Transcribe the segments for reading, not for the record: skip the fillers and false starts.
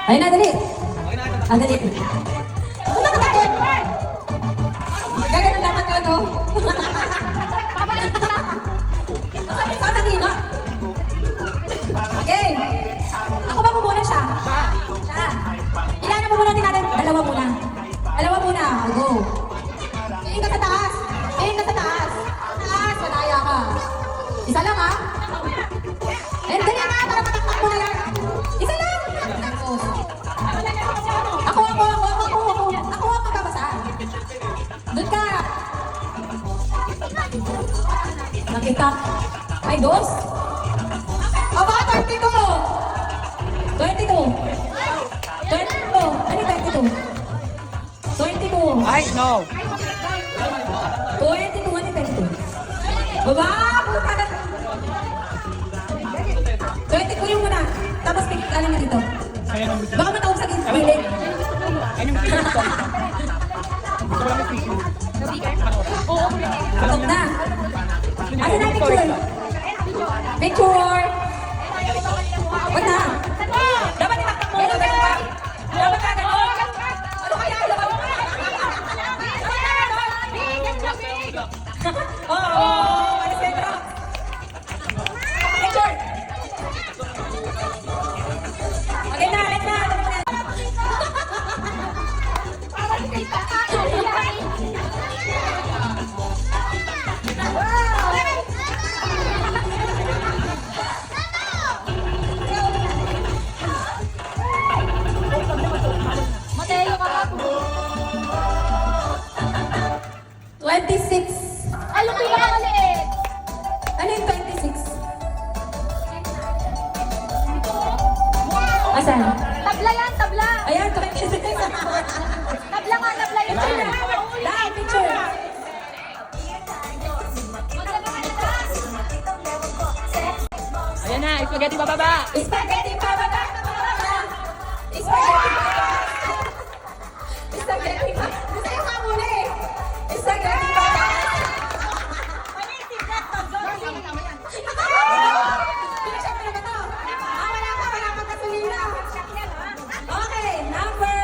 Ayun na, dali. Ah, dali. Gaganon dapat ka, no? Saan nino? Okay. Ako ba muna siya? Siya. Ilan mo muna natin? Dalawa muna. Dalawa muna. Go. Tingin ka sa taas. Tingin ka sa taas. Taas, madaya ka. Isa lang, ha? Eh, dali na, para matakpak mo na yan. Isa lang. Ako magbabasa. Doon ka. Nakita. Ay, dos. Aba, 32. 22. 22. Ano 22? 22. Ay, no. 22. Ano 22? Baba! Puta ka! 22 yung muna. Tapos pikit ka lang dito. Baka matawag sa gilid. Patog na. Ano na picture? Picture! Wag na. Dapat itaktak mo. Dapat ka gano'n. Ano kaya? Oo. Alisentro. Picture. Okay na. Mateo ka ba? 26. Ay, yung pinakaliit. Ano yung 26? Asan? Tabla yan, tabla. Ayan, 26. Tabla nga, tabla yun. Lahat, picture. Ayan na, spaghetti bababa. Spaghetti pababa. Spaghetti pababa. Spaghetti pababa. Sa'yo ka muna eh. Spaghetti pababa. Pinag-siyempre na to. Wala ka gasolina. Okay, number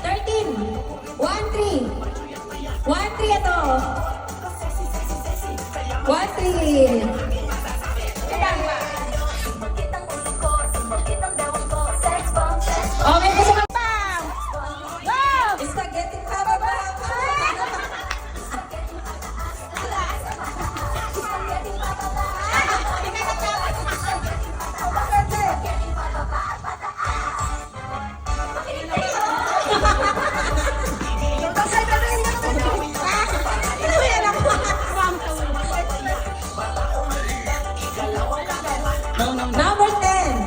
13. 1-3. 1-3 ito. 1-3. Okay, gusto ka pa. Spaghetti pababa. Number 10.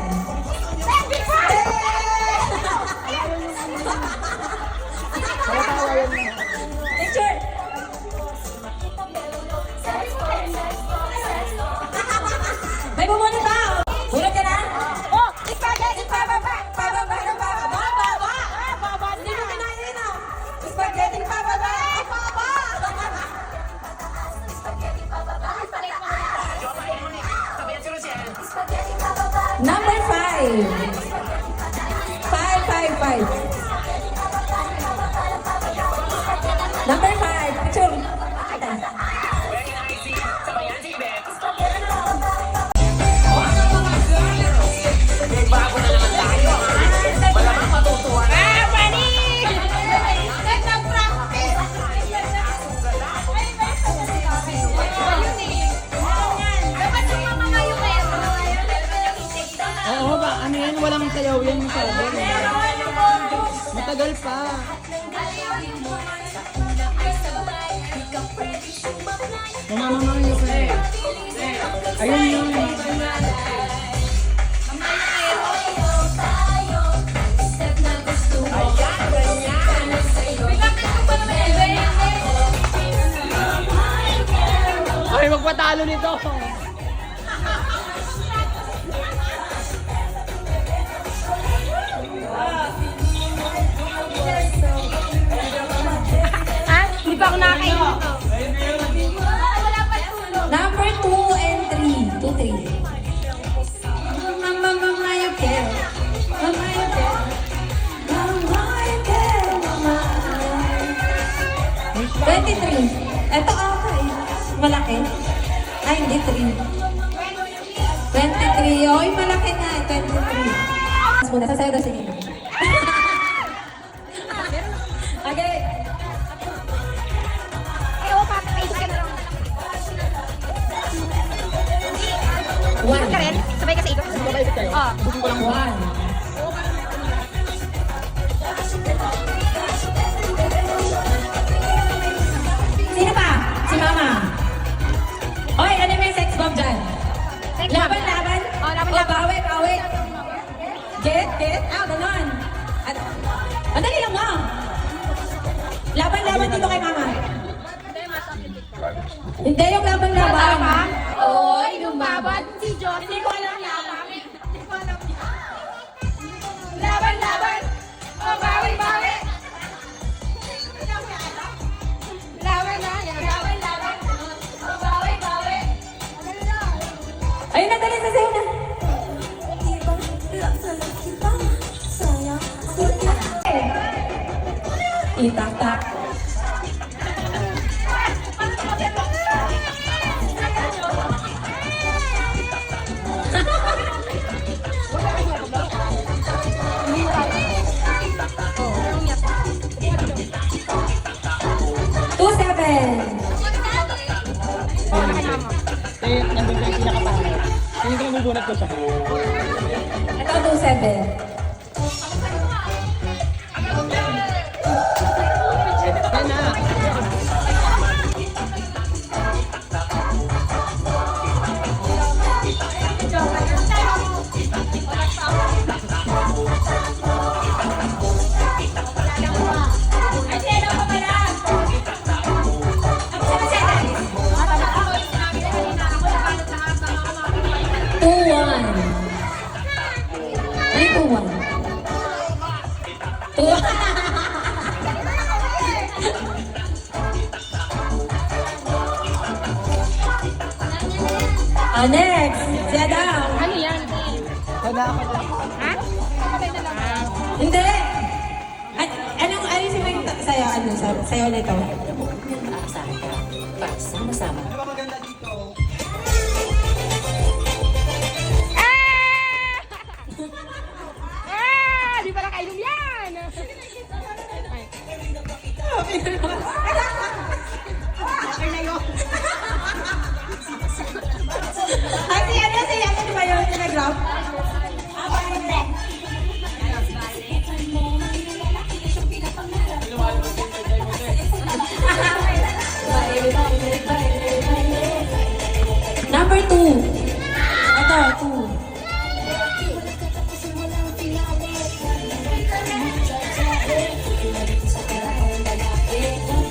Picture. May bumunod ba? Bunod ka na? Oh, spaghetti pababa. Pababa na pababa. Pababa. Hindi mo kinain ah. Spaghetti pababa. Pababa. Number 5. 5. Number 5. Picture. Oo ba? Ano yan? Walang sayaw yan yung sabi. Matagal pa. Mamamayo ka eh. Ayun yun. Ay, magpatalo nito. Hindi pa ako nakakain nito. Number 2 and 3. 2, 3. Mamayo ka. muna. Sasayaw daw si Nina. Okay. Ay, oo, papaisip ka na lang. One. Ka rin? Sabay ka sa ikot. Sabay ko kayo. Oo. Booking ko lang muna. One. Sino pa? Si Mama. Oy, ano yung sex bomb dyan? Laban, laban? Oh, laban, Oh, laban. bawi, bawi. Get? Ah, ganon. At, madali lang, Mom. Laban, laban dito kay Mama. Hindi yung laban, laban. Oy, lumaban si Josie. Hindi ko alam laban. Hindi ko alam. Laban, laban. Oh, bawi, bawi. Laban na. Laban, laban. Oh, bawi, bawi. Ayun na, dali, sasayo na. Itak-tak. Two, seven. Eh, nandun ko yung pinakapangit. Hindi ko nabubunot ko siya. Ito, two, seven. Yan na. Two, one. Ay, two, one. Two, next. Siya daw. Ano yan? Wala ako lang. Ha? Kapatid na lang. Hindi. Anong ayusin mo yung sayo? Ano? Sayo na ito. Sama-sama. Di pala kainom yan! Ay. Ay, si ano ba yun? Telegram? Number two. Ito, two.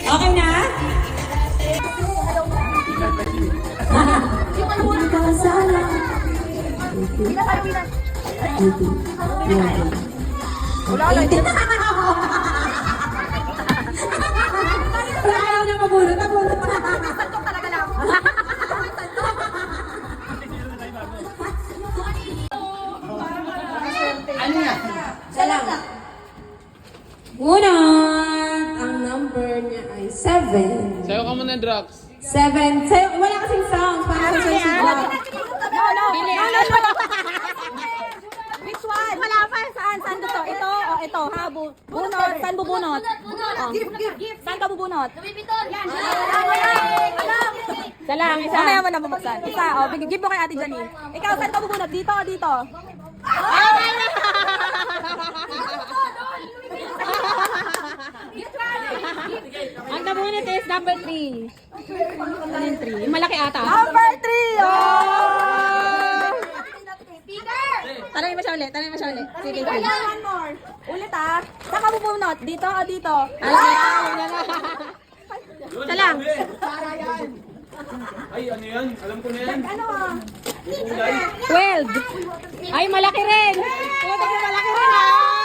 Okay na? Wala ka lang. Wala ayaw na mabulot. Nabulot. Santok talaga lang. Ano yan? Salam. Una, ang number niya ay 7. Sayo ka muna, Drax. 7. Sayo, wala kasing sounds. Para sa susunod. No. Which one? Wala pa. Saan? Saan to? Ito o ito? Ha? Bunot. Saan bubunot? Oh. Saan ka bubunot? Isa lang. Isa. Mamaya mo na bubuksan. Isa. O, give mo kay Ate Janine. Ikaw, saan ka bubunot? Dito o dito? Ang nabunot is number 3. Ano yung 3? Yung malaki ata. Number 3! Oh! Tanongin mo siya ulit. Sige, sige. One more. Ulit ah. Saan ka bubunot? Dito o dito? Isa lang. Ay, ano yan? Alam ko na yan. Ano ah? 12. Ay, malaki rin. Malaki rin ah.